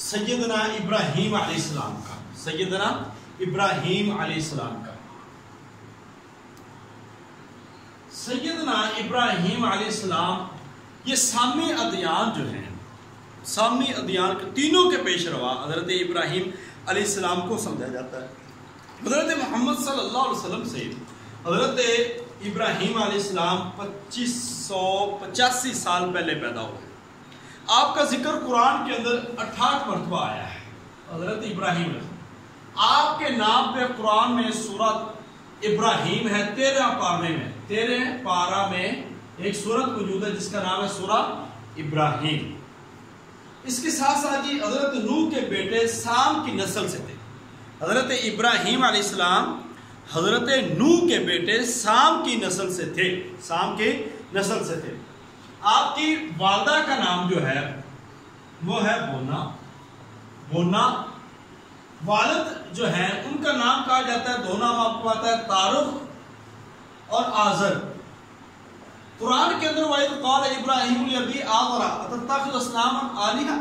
سیدنا ابراہیم علیہ السلام کا، سیدنا ابراہیم علیہ السلام کا، سیدنا ابراہیم علیہ السلام یہ سامی ادیان جو ہیں، سامی ادیان کے تینوں کے پیش روا حضرت ابراہیم علیہ السلام کو سمجھا جاتا ہے۔ حضرت محمد صلی اللہ علیہ وسلم سے حضرت ابراہیم علیہ السلام 2585 سال پہلے پیدا ہوئے۔ آپ کا ذکر قرآن کے اندر 68 مرتبہ آیا ہے۔ حضرت ابراہیم آپ کے نام پہ قرآن میں سورۃ ابراہیم ہے 13 پارے میں، 13 پارہ میں ایک سورت موجود ہے جس کا نام ہے سورہ ابراہیم۔ اس کے ساتھ ساتھ جی حضرت نوح کے بیٹے سام کی نسل سے تھے۔ حضرت ابراہیم علیہ السلام حضرت نوح کے بیٹے سام کی نسل سے تھے، سام کی نسل سے تھے۔ آپ کی والدہ کا نام جو ہے وہ ہے بونا، بونا۔ والد جو ہیں ان کا نام کہا جاتا ہے، دو نام آپ کو آتا ہے، تارخ اور آزر۔ قرآن کے اندر وَإِذْ قَالَ إِبْرَاهِيمُ لِأَبِيهِ آزَرَ أَتَتَّخِذُ أَصْنَامًا آلِهَةً،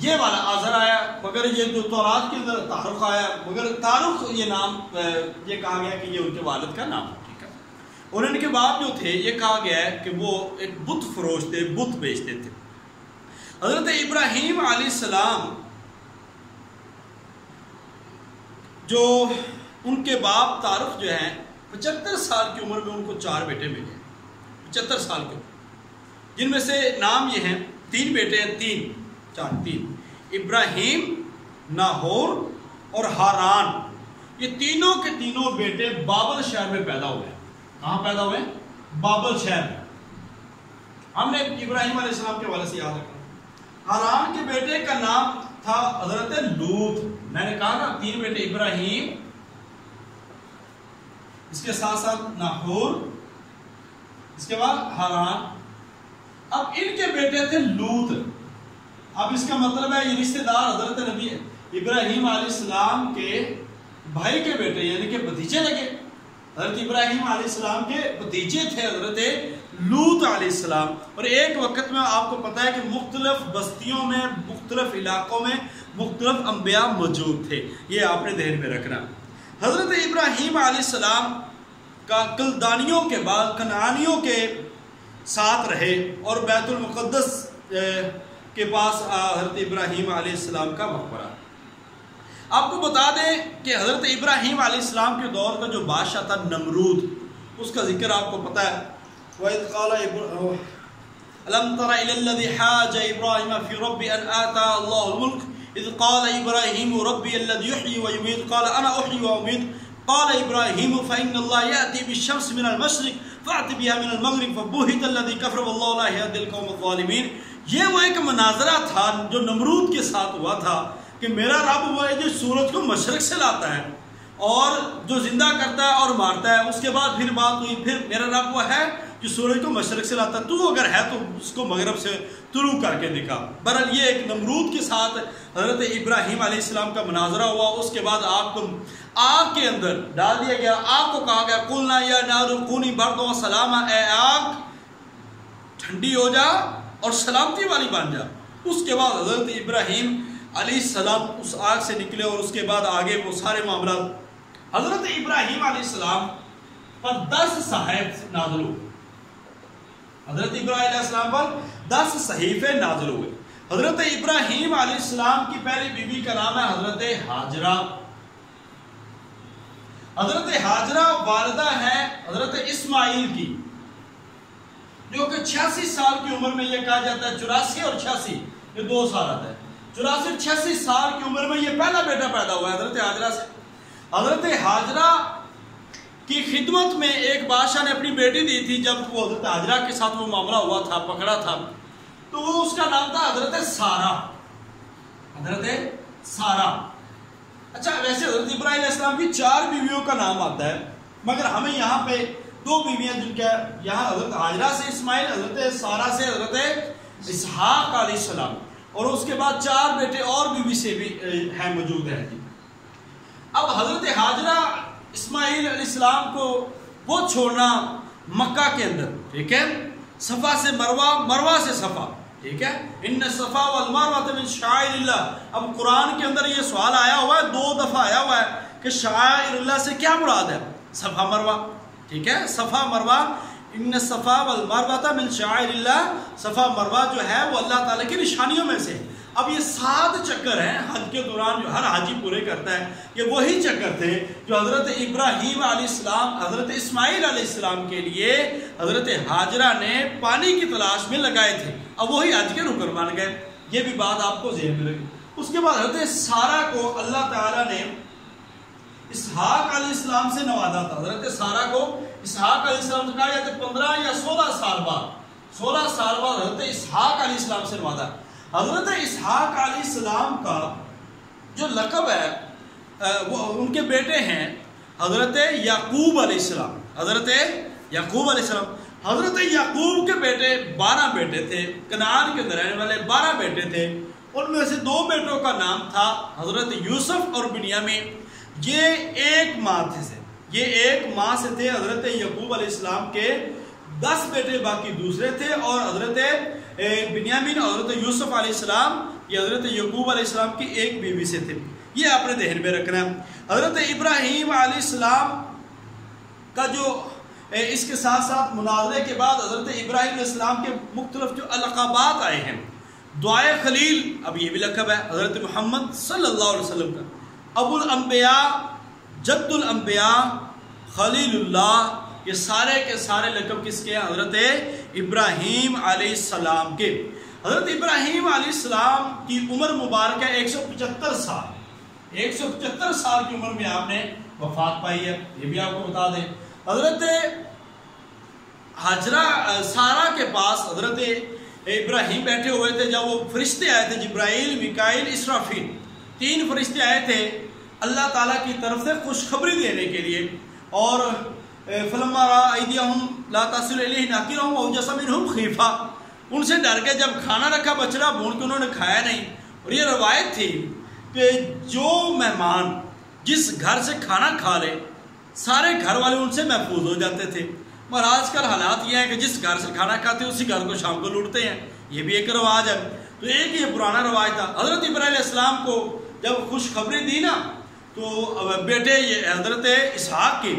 یہ والا آزر آیا، مگر یہ جو تورات کے اندر تارخ آیا، مگر تارخ یہ نام یہ کہا گیا کہ یہ ان کے والد کا نام ہے، ٹھیک ہے۔ اور ان کے باپ جو تھے یہ کہا گیا ہے کہ وہ ایک بت فروش تھے، بت بیچتے تھے۔ حضرت ابراہیم علیہ السلام جو ان کے باپ تارخ جو ہیں 75 سال کی عمر میں ان کو 4 بیٹے ملے، 75 سال کے عمر، جن میں سے نام یہ ہیں، 3 بیٹے ہیں، 3 ابراہیم، ناہور اور ہاران۔ یہ تینوں کے تینوں بیٹے بابل شہر میں پیدا ہوئے ہیں۔ کہاں پیدا ہوئے؟ بابل شہر میں۔ ہم نے ابراہیم علیہ السلام کے حوالے سے یاد رکھا۔ ہاران کے بیٹے کا نام تھا حضرت لوط۔ میں نے کہا نا 3 بیٹے ابراہیم، اس کے ساتھ ساتھ ناہور، اس کے بعد ہاران۔ اب ان کے بیٹے تھے لوط۔ اب اس کا مطلب ہے یہ رشتہ دار حضرت نبی ابراہیم علیہ السلام کے بھائی کے بیٹے یعنی کہ بھتیجے لگے۔ حضرت ابراہیم علیہ السلام کے بھتیجے تھے حضرت لوط علیہ السلام۔ اور ایک وقت میں آپ کو پتا ہے کہ مختلف بستیوں میں، مختلف علاقوں میں مختلف انبیاء موجود تھے، یہ آپ نے ذہن میں رکھنا۔ حضرت ابراہیم علیہ السلام کا کلدانیوں کے بعد کنعانیوں کے ساتھ رہے اور بیت المقدس کے پاس حضرت ابراہیم علیہ السلام کا مقبرہ۔ آپ کو بتا دیں کہ حضرت ابراہیم علیہ السلام کے دور کا جو بادشاہ تھا نمرود، اس کا ذکر آپ کو پتا ہے۔ وَإِذْ قَالَ أَلَمْ تَرَ إِلَى الَّذِي حَاجَ إِبْرَاهِيمَ فِي رَبِّهِ أَنْ آتَاهُ اللَّهُ الْمُلْكَ إِذْ قَالَ إِبْرَاهِيمُ رَبِّيَ الَّذِي يُحْيِي وَيُمِيتُ قَالَ أَنَا أُحْيِي وَأُمِيتُ قال إبراهيم فإن الله يأتي بالشمس من المشرق فأت بها من المغرب فبهت الذي كفر والله لا يهدي القوم الظالمين۔ یہ وہ ایک مناظرہ تھا جو نمرود کے ساتھ ہوا تھا کہ میرا رب وہ ہے جو سورج کو مشرق سے لاتا ہے اور جو زندہ کرتا ہے اور مارتا ہے۔ اس کے بعد پھر بات ہوئی، پھر میرا رب وہ ہے جو سورج کو مشرق سے لاتا ہے، تو اگر ہے تو اس کو مغرب سے طلوع کر کے دکھا۔ بہرحال یہ ایک نمرود کے ساتھ حضرت ابراہیم علیہ السلام کا مناظرہ ہوا۔ اس کے بعد آپ کو آگ کے اندر ڈال دیا گیا، آگ کو کہا گیا قُلْنَا يَا نَارُ كُونِي بَرْدًا وَسَلَامًا، اے آگ ٹھنڈی ہو جا اور سلامتی والی بن جا۔ اس کے بعد حضرت ابراہیم علیہ السلام اس آگ سے نکلے اور اس کے بعد آگے وہ سارے معاملات۔ حضرت ابراہیم علیہ السلام پر 10 صحائف نازل ہوئے۔ حضرت ابراہیم علیہ السلام پر 10 صحیفے نازل ہوئے۔ حضرت ابراہیم علیہ السلام کی پہلی بیوی کا نام ہے حضرت ہاجرہ۔ حضرت ہاجرہ والدہ ہے حضرت اسماعیل کی، جو کہ 86 سال کی عمر میں، یہ کہا جاتا ہے 84 اور 86 یہ 2 سال آتا ہے، 84 86 سال کی عمر میں یہ پہلا بیٹا پیدا ہوا ہے حضرت ہاجرہ سے۔ حضرت ہاجرہ کی خدمت میں ایک بادشاہ نے اپنی بیٹی دی تھی، جب وہ حضرت ہاجرہ کے ساتھ وہ معاملہ ہوا تھا، پکڑا تھا، تو وہ اس کا نام تھا حضرت سارہ، حضرت سارہ۔ اچھا ویسے حضرت ابراہیم علیہ السلام کی 4 بیویوں کا نام آتا ہے، مگر ہمیں یہاں پہ 2 بیویاں جن کا یہاں حضرت ہاجرہ سے اسماعیل، حضرت سارہ سے حضرت اسحاق علیہ السلام، اور اس کے بعد 4 بیٹے اور بیوی سے بھی ہیں موجود ہیں۔ اب حضرت ہاجرہ اسماعیل علیہ السلام کو وہ چھوڑنا مکہ کے اندر، ٹھیک ہے، صفا سے مروہ، مروہ سے صفا، ٹھیک ہے، ان الصفا والمروہ من شعائر اللہ. اب قرآن کے اندر یہ سوال آیا ہوا ہے، 2 دفعہ آیا ہوا ہے کہ شعائر اللہ سے کیا مراد ہے؟ صفا مروہ. ٹھیک ہے، صفا مروہ، ان الصفا والمروہ من شعائر اللہ. صفا مروہ جو ہے وہ اللہ تعالیٰ کی نشانیوں میں سے. اب یہ 7 چکر ہیں حج کے دوران جو ہر حاجی پورے کرتا ہے. یہ وہی چکر تھے جو حضرت ابراہیم علیہ السلام، حضرت اسماعیل علیہ السلام کے لیے حضرت ہاجرہ نے پانی کی تلاش میں لگائے تھے. اب وہی حج کے رکن بن گئے. یہ بھی بات آپ کو ذہن میں رکھیں. اس کے بعد حضرت سارہ کو اللہ تعالیٰ نے اسحاق علیہ السلام سے نوازا تھا. حضرت سارہ کو اسحاق علیہ السلام سے کہا جاتا ہے 15 یا 16 سال بعد، 16 سال بعد حضرت اسحاق علیہ السلام سے نوازا. حضرت اسحاق علیہ السلام کا جو لقب ہے وہ ان کے بیٹے ہیں حضرت یعقوب علیہ السلام. حضرت یعقوب علیہ السلام، حضرت یعقوب کے بیٹے 12 بیٹے تھے. کنعان کے اندر رہنے والے 12 بیٹے تھے. ان میں سے 2 بیٹوں کا نام تھا حضرت یوسف اور بنیامین. یہ ایک ماں سے تھے. حضرت یعقوب علیہ السلام کے 10 بیٹے باقی دوسرے تھے، اور حضرت بنیامین اور حضرت یوسف علیہ السلام یہ حضرت یعقوب علیہ السلام کی ایک بیوی سے تھے. یہ آپ نے ذہن میں رکھنا ہے. حضرت ابراہیم علیہ السلام کا جو اس کے ساتھ ساتھ مناظرے کے بعد حضرت ابراہیم علیہ السلام کے مختلف جو القابات آئے ہیں، دعائے خلیل، اب یہ بھی لقب ہے حضرت محمد صلی اللہ علیہ وسلم کا. ابو الانبیاء، جد الانبیاء، خلیل اللہ، یہ سارے کے سارے لقب کس کے ہیں؟ حضرت ابراہیم علیہ السلام کے. حضرت ابراہیم علیہ السلام کی عمر مبارکہ 175 سال 175 سال کی عمر میں آپ نے وفات پائی ہے. یہ بھی آپ کو بتا دیں. حضرت حاجرہ سارہ کے پاس حضرت ابراہیم بیٹھے ہوئے تھے جب وہ فرشتے آئے تھے، جبرائیل، میکائیل، اسرافیل، 3 فرشتے آئے تھے اللہ تعالیٰ کی طرف سے خوشخبری دینے کے لیے. اور فلما رأى أيديهم لا تصل إليه نكرهم وأوجس منهم خيفة، ان سے ڈر کے جب کھانا رکھا بچڑا بھون کے انہوں نے کھایا نہیں. اور یہ روایت تھی کہ جو مہمان جس گھر سے کھانا کھا لے سارے گھر والے ان سے محفوظ ہو جاتے تھے. مگر آج کل حالات یہ ہیں کہ جس گھر سے کھانا کھاتے ہیں اسی گھر کو شام کو لوٹتے ہیں. یہ بھی ایک رواج ہے. تو ایک یہ پرانا رواج تھا. حضرت ابراہیم علیہ السلام کو جب خوشخبری دی نا تو بیٹے یہ حضرت اسحاق کی،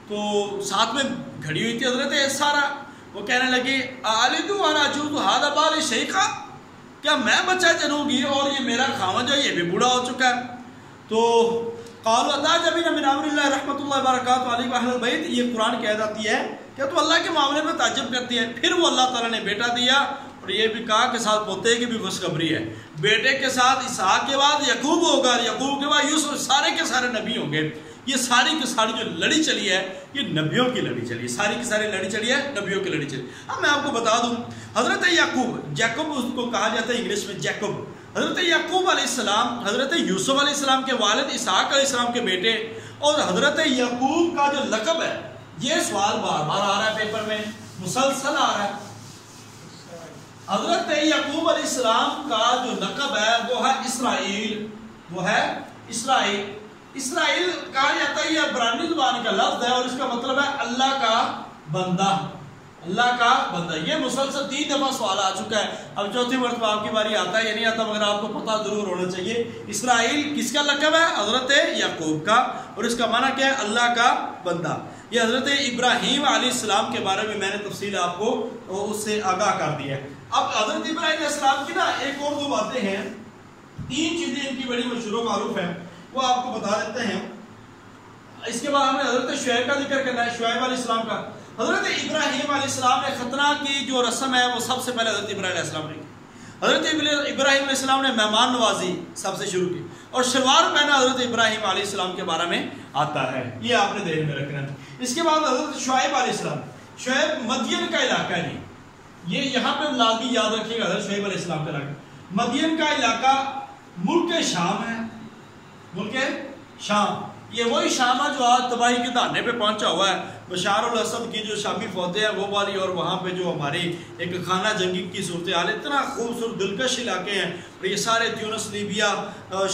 تو ساتھ میں گھڑی ہوئی تھی حضرت سارہ. وہ کہنے لگی آلدو انا اجوز ھذا بال شیخا، کیا میں بچہ جنوں گی اور یہ میرا خاوند جو ہے یہ بھی بوڑھا ہو چکا ہے. تو قالوا اتعجبین من امر اللہ رحمۃ اللہ وبرکاتہ علیہ واہل البیت، یہ قرآن کہہ جاتی ہے کہ تو اللہ کے معاملے میں تعجب کرتی ہے. پھر وہ اللہ تعالیٰ نے بیٹا دیا اور یہ بھی کہا کہ ساتھ پوتے کی بھی خوشخبری ہے. بیٹے کے ساتھ اسحاق کے بعد یعقوب ہوگا، یعقوب کے بعد یوسف، سارے کے سارے نبی ہوں گے. یہ ساری کی ساری جو لڑی چلی ہے یہ نبیوں کی لڑی چلی ہے. ساری کی ساری لڑی چلی ہے نبیوں کی لڑی چلی. اب میں آپ کو بتا دوں حضرت یعقوب، جیکب اس کو کہا جاتا ہے انگلش میں جیکب. حضرت یعقوب علیہ السلام حضرت یوسف علیہ السلام کے والد اسحاق علیہ السلام کے بیٹے، اور حضرت یعقوب کا جو لقب ہے یہ سوال بار بار آ رہا ہے پیپر میں، مسلسل آ رہا ہے. حضرت یعقوب علیہ السلام کا جو لقب ہے وہ ہے اسرائیل. وہ ہے اسرائیل. اسرائیل کہا جاتا ہے یہ عبرانی زبان کا لفظ ہے اور اس کا مطلب ہے اللہ کا بندہ. اللہ کا بندہ. یہ مسلسل 3 دفعہ سوال آ چکا ہے. اب چوتھی مرتبہ آپ کی باری آتا ہے یا نہیں آتا مگر آپ کو پتہ ضرور ہونا چاہیے. اسرائیل کس کا لقب ہے؟ حضرت یعقوب کا. اور اس کا معنی کیا ہے؟ اللہ کا بندہ. یہ حضرت ابراہیم علیہ السلام کے بارے میں نے تفصیل آپ کو اس سے آگاہ کر دی ہے. اب حضرت ابراہیم علیہ السلام کی نا ایک اور 2 باتیں ہیں. 3 چیزیں ان کی بڑی مشہور و معروف ہیں، وہ آپ کو بتا دیتے ہیں. اس کے بعد ہمیں حضرت شعیب کا ذکر کرنا ہے، شعیب علیہ السلام کا. حضرت ابراہیم علیہ السلام نے ختنہ کی جو رسم ہے وہ سب سے پہلے حضرت ابراہیم علیہ السلام نے کی. حضرت ابراہیم علیہ السلام نے مہمان نوازی سب سے شروع کی، اور شلوار پہنا حضرت ابراہیم علیہ السلام کے بارے میں آتا ہے. یہ آپ نے ذہن میں رکھنا ہے. اس کے بعد حضرت شعیب علیہ السلام. شعیب مدین کا علاقہ ہے. یہ یہاں پہ لازمی یاد رکھیے گا حضرت شعیب علیہ السلام کا علاقہ مدین کا علاقہ ملک شام ہے. ملک شام یہ وہی شام ہے جو آج تباہی کے دہانے پہ پہنچا ہوا ہے. بشار الاسد کی جو شامی فوجیں ہیں وہ والی، اور وہاں پہ جو ہماری ایک خانہ جنگی کی صورتحال، اتنا خوبصورت دلکش علاقے ہیں. اور یہ سارے تیونس، لیبیا،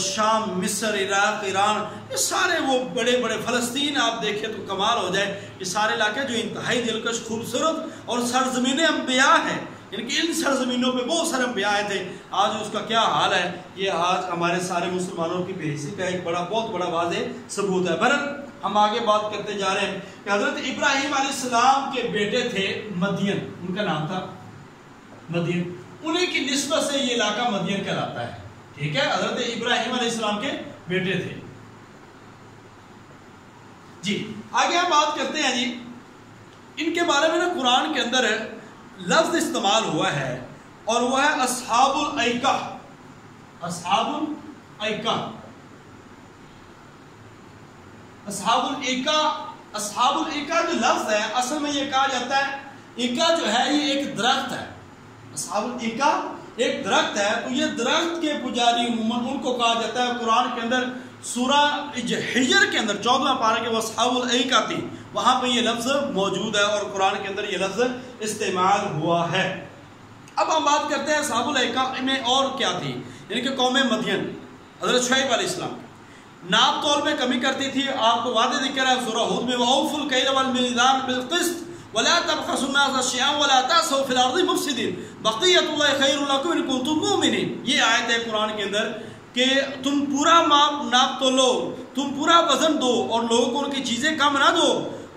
شام، مصر، عراق، ایران، یہ سارے وہ بڑے بڑے، فلسطین آپ دیکھیں تو کمال ہو جائے. یہ سارے علاقے جو انتہائی دلکش، خوبصورت اور سرزمین انبیاء ہیں. یعنی کہ ان سرزمینوں پہ بہت سارے انبیاء آئے تھے. آج اس کا کیا حال ہے یہ آج ہمارے سارے مسلمانوں کی بے حسی کا ایک بہت بڑا واضح ثبوت ہے. بہرحال ہم آگے بات کرتے جا رہے ہیں کہ حضرت ابراہیم علیہ السلام کے بیٹے تھے مدین، ان کا نام تھا مدین. انہیں کی نسبت سے یہ علاقہ مدین کہلاتا ہے. ٹھیک ہے، حضرت ابراہیم علیہ السلام کے بیٹے تھے. جی آگے ہم بات کرتے ہیں. جی ان کے بارے میں نا قرآن کے اندر لفظ استعمال ہوا ہے اور وہ ہے اصحاب الایکہ. اصحاب الایکہ، اصحاب الایکہ. اصحاب الایکہ جو لفظ ہے اصل میں یہ کہا جاتا ہے، ایکا جو ہے یہ ایک درخت ہے. اصحاب الایکہ ایک درخت ہے، تو یہ درخت کے پجاری عموماً ان کو کہا جاتا ہے. قرآن کے اندر سورہ حجر کے اندر 14واں پارہ کے وہ اصحاب الایکہ تھی، وہاں پہ یہ لفظ موجود ہے اور قرآن کے اندر یہ لفظ استعمال ہوا ہے. اب ہم بات کرتے ہیں اصحاب الایکہ میں اور کیا تھی. یعنی کہ قوم مدین حضرت شعیب علیہ السلام ناپ تول میں کمی کرتی تھی. آپ کو واضح ذکر ہے سورہ ہود میں وَأَوْفُوا الْكَيْلَ وَالْمِيزَانَ بِالْقِسْطِ وَلَا تَبْخَسُوا النَّاسَ أَشْيَاءَهُمْ وَلَا تَعْثَوْا فِي الْأَرْضِ مُفْسِدِينَ بَقِيَّتُ اللَّهِ خَيْرٌ لَكُمْ إِن كُنتُم مُؤْمِنِينَ. یہ آیت ہے قرآن کے اندر کہ تم پورا ناپ تولو، تم پورا وزن دو اور لوگوں کو ان کی چیزیں کم نہ دو.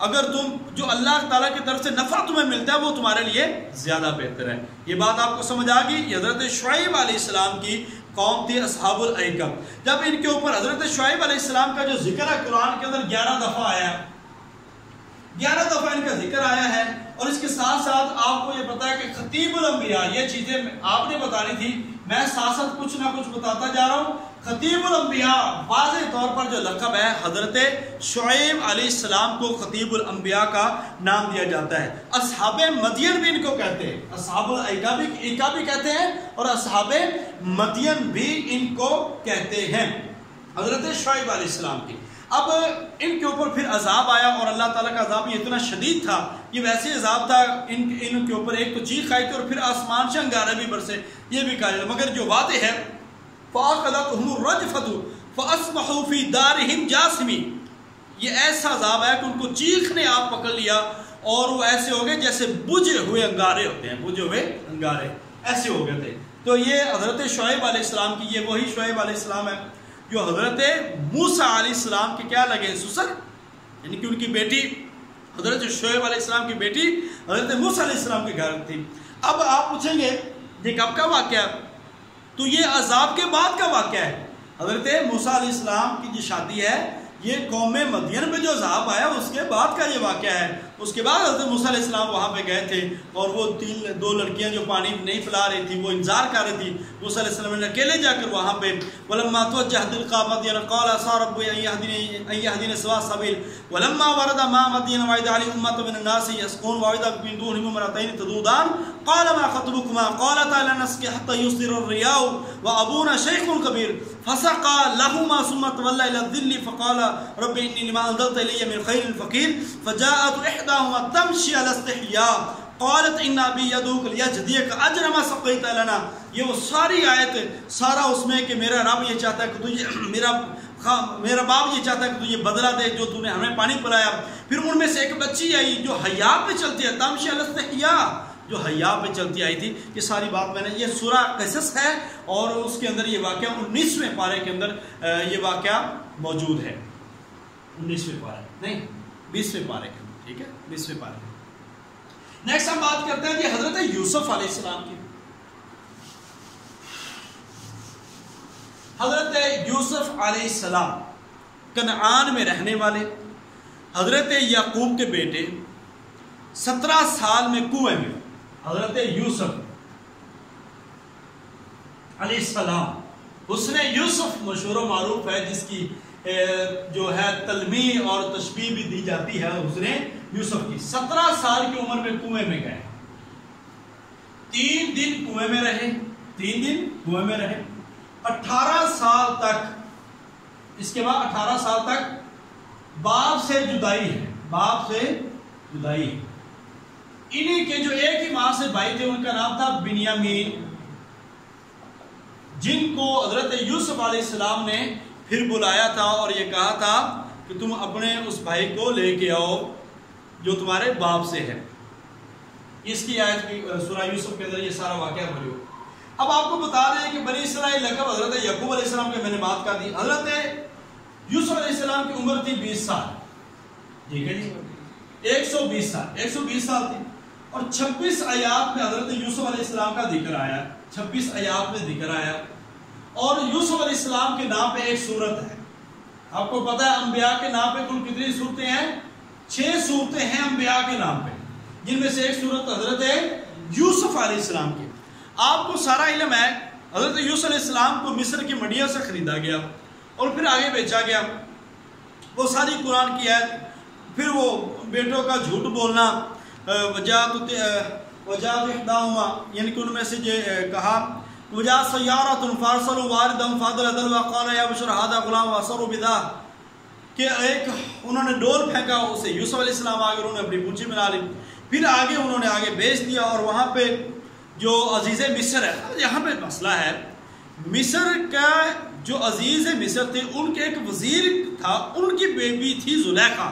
اگر تم جو اللہ تعالیٰ کی طرف سے نفع تمہیں ملتا ہے وہ تمہارے لیے زیادہ بہتر ہے. یہ بات آپ کو سمجھ آ گئی. یہ حضرت شعیب علیہ السلام کی قوم تھی اصحاب الایکہ. جب ان کے اوپر حضرت شعیب علیہ السلام کا جو ذکر ہے قرآن کے اندر 11 دفعہ آیا ہے، 11 دفعہ ان کا ذکر آیا ہے. اور اس کے ساتھ ساتھ آپ کو یہ پتا ہے کہ خطیب الانبیاء، یہ چیزیں آپ نے بتانی تھی، میں ساتھ ساتھ کچھ نہ کچھ بتاتا جا رہا ہوں. خطیب الانبیاء واضح طور پر جو لقب ہے حضرت شعیب علیہ السلام کو خطیب الانبیاء کا نام دیا جاتا ہے. اصحاب مدین بھی ان کو کہتے ہیں، اصحاب الایکہ بھی کہتے ہیں اور اصحاب مدین بھی ان کو کہتے ہیں حضرت شعیب علیہ السلام کی. اب ان کے اوپر پھر عذاب آیا اور اللہ تعالیٰ کا عذاب یہ اتنا شدید تھا، یہ ویسے عذاب تھا ان کے اوپر ایک تو چیخ آئی تھی اور پھر آسمان سے انگارے بھی برسے، یہ بھی کہا جاتا. مگر جو واضح ہے فَأَخَذَتْهُمُ الرَّجْفَةُ فَأَصْبَحُوا فِي دَارِهِمْ جَاثِمِينَ. یہ ایسا عذاب ہے کہ ان کو چیخ نے آپ پکڑ لیا اور وہ ایسے ہو گئے جیسے بجھے ہوئے انگارے ہوتے ہیں، بجھے ہوئے انگارے ایسے ہو گئے تھے. تو یہ حضرت شعیب علیہ السلام کی، یہ وہی شعیب علیہ السلام ہے جو حضرت موسیٰ علیہ السلام کے کیا لگے سسر، یعنی کہ ان کی بیٹی حضرت شعیب علیہ السلام کی بیٹی حضرت موسیٰ علیہ السلام کے گھر تھی. اب آپ پوچھیں گے یہ کب کا واقعہ ہے؟ تو یہ عذاب کے بعد کا واقعہ ہے. حضرت موسیٰ علیہ السلام کی جو شادی ہے یہ قوم مدین پہ جو عذاب آیا اس کے بعد کا یہ واقعہ ہے. اس کے بعد حضرت موسیٰ علیہ السلام وہاں پہ گئے تھے اور وہ دو لڑکیاں جو پانی نہیں پلا رہی تھی وہ انتظار کر رہی تھی. موسیٰ علیہ السلام نے اکیلے جا کر وہاں پہ وَلَمَّا تَوَجَّهَ تِلْقَاءَ مَدْيَنَ قَالَ عَسَىٰ رَبُّي أَن يَهْدِيَنِ سَوَاءَ السَّبِيلِ وَلَمَّا وَرَدَ مَاءَ مَدْيَنَ وَجَدَ عَلَيْهِ أُمَّةً مِّنَ النَّاسِ يَسْقُونَ وَوَجَدَ مِن دُونِهِمْ امْرَأَتَيْنِ تَذُودَانِ قَالَ مَا خَطْبُكُمَا قَالَتَا لَا نَسْقِي حَتَّىٰ يُصْدِرَ الرِّعَاءُ وَأَبُونَا شَيْخٌ كَبِيرٌ فَسَقَىٰ لَهُمَا ثُمَّ تَوَلَّىٰ إِلَى الظِّلِّ فَقَالَ رَبِّ إِنِّي لِمَا أَنزَلْتَ إِلَيَّ مِن خَيْرٍ فَقِيرٌ فَجَاءَتْهُ إِحْدَاهُمَا تَمْشِي عَلَى اسْتِحْيَاءٍ قالت ان ابی یدعوک لیجزیک اجر ما سقیت لنا. یہ وہ ساری آیت سارا اس میں کہ میرا رب یہ چاہتا ہے کہ تجھے میرا باپ یہ چاہتا ہے کہ تجھے بدلہ دے جو تو نے ہمیں پانی پلایا. پھر ان میں سے ایک بچی آئی جو حیا پہ چلتی ہے، تمشی علی الاستحیاء، جو حیا پہ چلتی آئی تھی. یہ ساری بات میں نے، یہ سورہ قصص ہے اور اس کے اندر یہ واقعہ 19ویں پارے کے اندر یہ واقعہ موجود ہے. 19ویں پارے نہیں 20ویں پارے کے اندر، ٹھیک ہے 20ویں پارے. نیکسٹ ہم بات کرتے ہیں کہ حضرت یوسف علیہ السلام کی. حضرت یوسف علیہ السلام کنعان میں رہنے والے حضرت یعقوب کے بیٹے، 17 سال میں کنویں میں حضرت یوسف علیہ السلام، حسن یوسف مشہور و معروف ہے جس کی جو ہے تلمیح اور تشبیہ بھی دی جاتی ہے حسن یوسف کی. 17 سال کی عمر میں کنویں میں گئے، 3 دن کنویں میں رہے، 3 دن کنویں میں رہے 18 سال تک. اس کے بعد 18 سال تک باپ سے جدائی ہے، باپ سے جدائی ہے. انہی کے جو ایک ہی ماں سے بھائی تھے ان کا نام تھا بنیامین، جن کو حضرت یوسف علیہ السلام نے پھر بلایا تھا اور یہ کہا تھا کہ تم اپنے اس بھائی کو لے کے آؤ جو تمہارے باپ سے ہے. اس کی آیت بھی سورہ یوسف کے اندر یہ سارا واقعہ موجود۔ اب آپ کو بتا دیں کہ بنی اسرائیل لقب حضرت یعقوب علیہ السلام کے میں نے بات کر دی۔ حضرت یوسف علیہ السلام کی عمر تھی 20 سال، ٹھیک ہے جی، 120 سال تھی، اور 26 آیات میں حضرت یوسف علیہ السلام کا ذکر آیا، 26 آیات میں ذکر آیا، اور یوسف علیہ السلام کے نام پہ ایک سورت ہے۔ آپ کو پتا ہے انبیاء کے نام پہ کل کتنی صورتیں ہیں؟ 6 صورتیں ہیں انبیاء کے نام پہ، جن میں سے ایک صورت حضرت یوسف علیہ السلام کی۔ آپ کو سارا علم ہے، حضرت یوسف علیہ السلام کو مصر کی منڈیوں سے خریدا گیا اور پھر آگے بیچا گیا، وہ ساری قرآن کی آیت، پھر وہ بیٹوں کا جھوٹ بولنا، وجاءت احداہما، یعنی کہ ان میں سے کہا وجاءت سیارۃ فارسلوا واردہم فادلوا وقال یا بشر ھذا غلام واسروا بذا، کہ ایک انہوں نے ڈول پھینکا اسے، یوسف علیہ السلام آگے انہوں نے اپنی پونچھی میں ڈال لی، پھر آگے انہوں نے آگے بیچ دیا، اور وہاں پہ جو عزیز مصر ہے، یہاں پہ مسئلہ ہے، مصر کا جو عزیز مصر تھے ان کے ایک وزیر تھا، ان کی بیوی تھی زلیخا،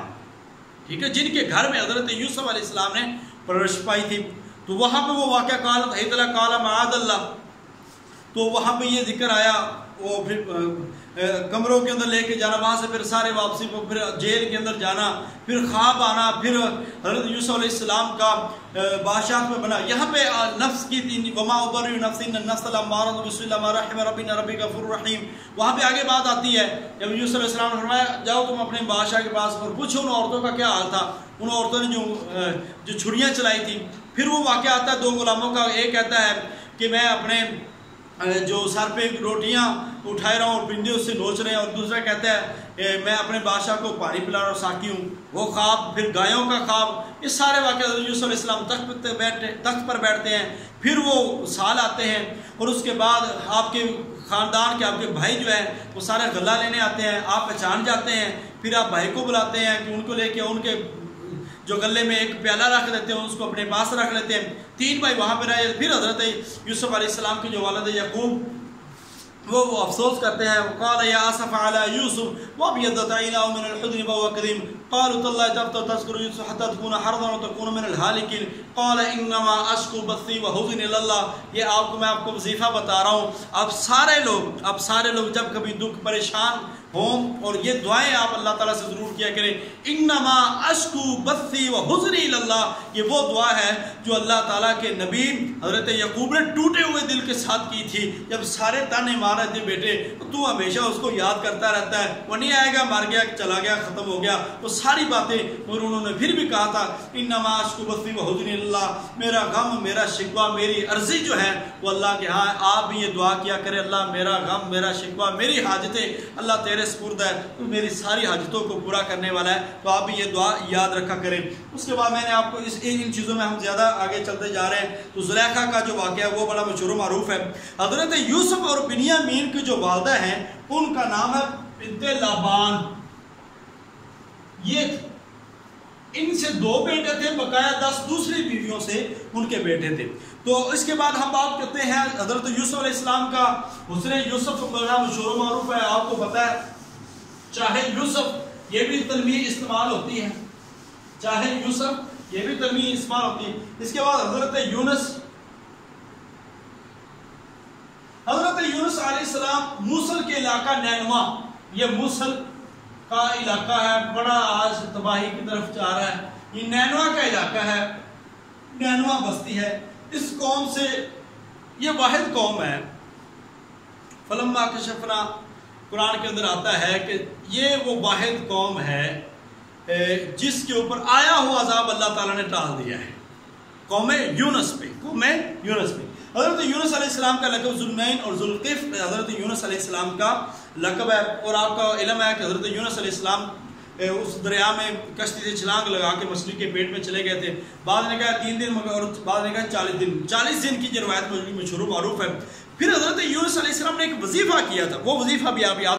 ٹھیک ہے، جن کے گھر میں حضرت یوسف علیہ السلام نے پرورش پائی تھی۔ تو وہاں پہ وہ واقعہ قالت حیت اللہ قال معاذ اللہ، تو وہاں پہ یہ ذکر آیا، وہ پھر کمروں کے اندر لے کے جانا، وہاں سے پھر سارے واپسی کو، پھر جیل کے اندر جانا، پھر خواب آنا، پھر حضرت یوسف علیہ السلام کا بادشاہ میں بنا۔ یہاں پہ نفس کی تین وما ابرئ نفسی ان النفس لامارۃ بالسوء الا ما رحم ربی ان ربی غفور رحیم، وہاں پہ آگے بات آتی ہے جب یوسف علیہ السلام نے فرمایا جاؤ تم اپنے بادشاہ کے پاس اور پوچھو ان عورتوں کا کیا حال تھا، ان عورتوں نے جو چھڑیاں چلائی تھی۔ پھر وہ واقعہ آتا ہے 2 غلاموں کا، ایک کہتا ہے کہ میں اپنے جو سر پہ روٹیاں اٹھائے رہا ہوں اور پرندے اس سے نوچ رہے ہیں، اور دوسرا کہتا ہے میں اپنے بادشاہ کو پانی پلا رہا ہوں، ساقی ہوں، وہ خواب، پھر گایوں کا خواب، یہ سارے واقعات حضرت یوسف علیہ السلام تخت پر بیٹھتے ہیں، پھر وہ سال آتے ہیں، اور اس کے بعد آپ کے خاندان کے آپ کے بھائی جو ہیں وہ سارے غلہ لینے آتے ہیں، آپ پہچان جاتے ہیں، پھر آپ بھائی کو بلاتے ہیں کہ ان کو لے کے ان کے جو غلے میں ایک پیالہ رکھ دیتے ہیں، اس کو اپنے پاس رکھ لیتے ہیں، 3 بھائی وہاں پہ رہے۔ پھر حضرت یوسف علیہ السلام کے جو والد یعقوب وہ افسوس کرتے ہیں، وقال یا اسف علی یوسف وابیضت عیناہ من الحزن فهو کظیم قالوا تاللہ تذکر یوسف حتی تکون حرضا وتکون من الہالکین قال انما اشکو بثی وحزنی الی اللہ۔ یہ میں آپ کو وظیفہ بتا رہا ہوں، اب سارے لوگ جب کبھی دکھ پریشان ہوں، اور یہ دعائیں آپ اللہ تعالیٰ سے ضرور کیا کریں، انما اشکو بثی وحزنی الی اللہ، یہ وہ دعا ہے جو اللہ تعالیٰ کے نبی حضرت یعقوب نے ٹوٹے ہوئے دل کے ساتھ کی تھی، جب سارے تانے مار رہے تھے بیٹے تو ہمیشہ اس کو یاد کرتا رہتا ہے، وہ نہیں آئے گا مر گیا چلا گیا ختم ہو گیا، وہ ساری باتیں، اور انہوں نے پھر بھی کہا تھا انما اشکو بثی وحزنی الی اللہ، میرا غم میرا شکوہ میری عرضی جو ہے وہ اللہ کے ہاں، آپ بھی یہ دعا کیا کرے، اللہ میرا غم میرا شکوہ میری حاجتیں اللہ تیرے سپرد ہے، تو میری ساری حاجتوں کو پورا کرنے والا ہے، تو آپ بھی یہ دعا یاد رکھا کریں۔ اس کے بعد میں نے آپ کو ان چیزوں میں ہم زیادہ آگے چلتے جا رہے ہیں، تو زلیخا کا جو واقعہ ہے وہ بڑا مشہور و معروف ہے۔ حضرت یوسف اور بنیامین کی جو والدہ ہیں ان کا نام ہے بنت لابان، یہ ان سے 2 بیٹے تھے، بقایا 10 دوسری بیویوں سے ان کے بیٹے تھے۔ تو اس کے بعد ہم بات کرتے ہیں حضرت یوسف علیہ السلام کا، حسن یوسف بڑا مشہور و معروف ہے، آپ کو پتا ہے، چاہے یوسف یہ بھی تنوین استعمال ہوتی ہے، چاہے یوسف یہ بھی تنوین استعمال ہوتی ہے۔ اس کے بعد حضرت یونس علیہ السلام موصل کے علاقہ نینوا، یہ موصل کا علاقہ ہے، بڑا آج تباہی کی طرف جا رہا ہے، یہ نینوا کا علاقہ ہے، نینوا بستی ہے، اس قوم سے یہ واحد قوم ہے، فلما کشفنا قرآن کے اندر آتا ہے کہ یہ وہ واحد قوم ہے جس کے اوپر آیا ہوا عذاب اللہ تعالیٰ نے ٹال دیا ہے، قوم یونس پہ۔ حضرت یونس علیہ السلام کا لقب ذوالنین اور ذوالقفل حضرت یونس علیہ السلام کا لقب ہے، اور آپ کا علم ہے کہ حضرت یونس علیہ السلام اس دریا میں کشتی سے چھلانگ لگا کے مچھلی کے پیٹ میں چلے گئے تھے، بعض نے کہا 3 دن اور بعض نے کہا 40 دن کی جو روایت مشہور معروف ہے۔ پھر حضرت یونس علیہ السلام نے ایک وظیفہ کیا تھا، وہ وظیفہ بھی آپ یاد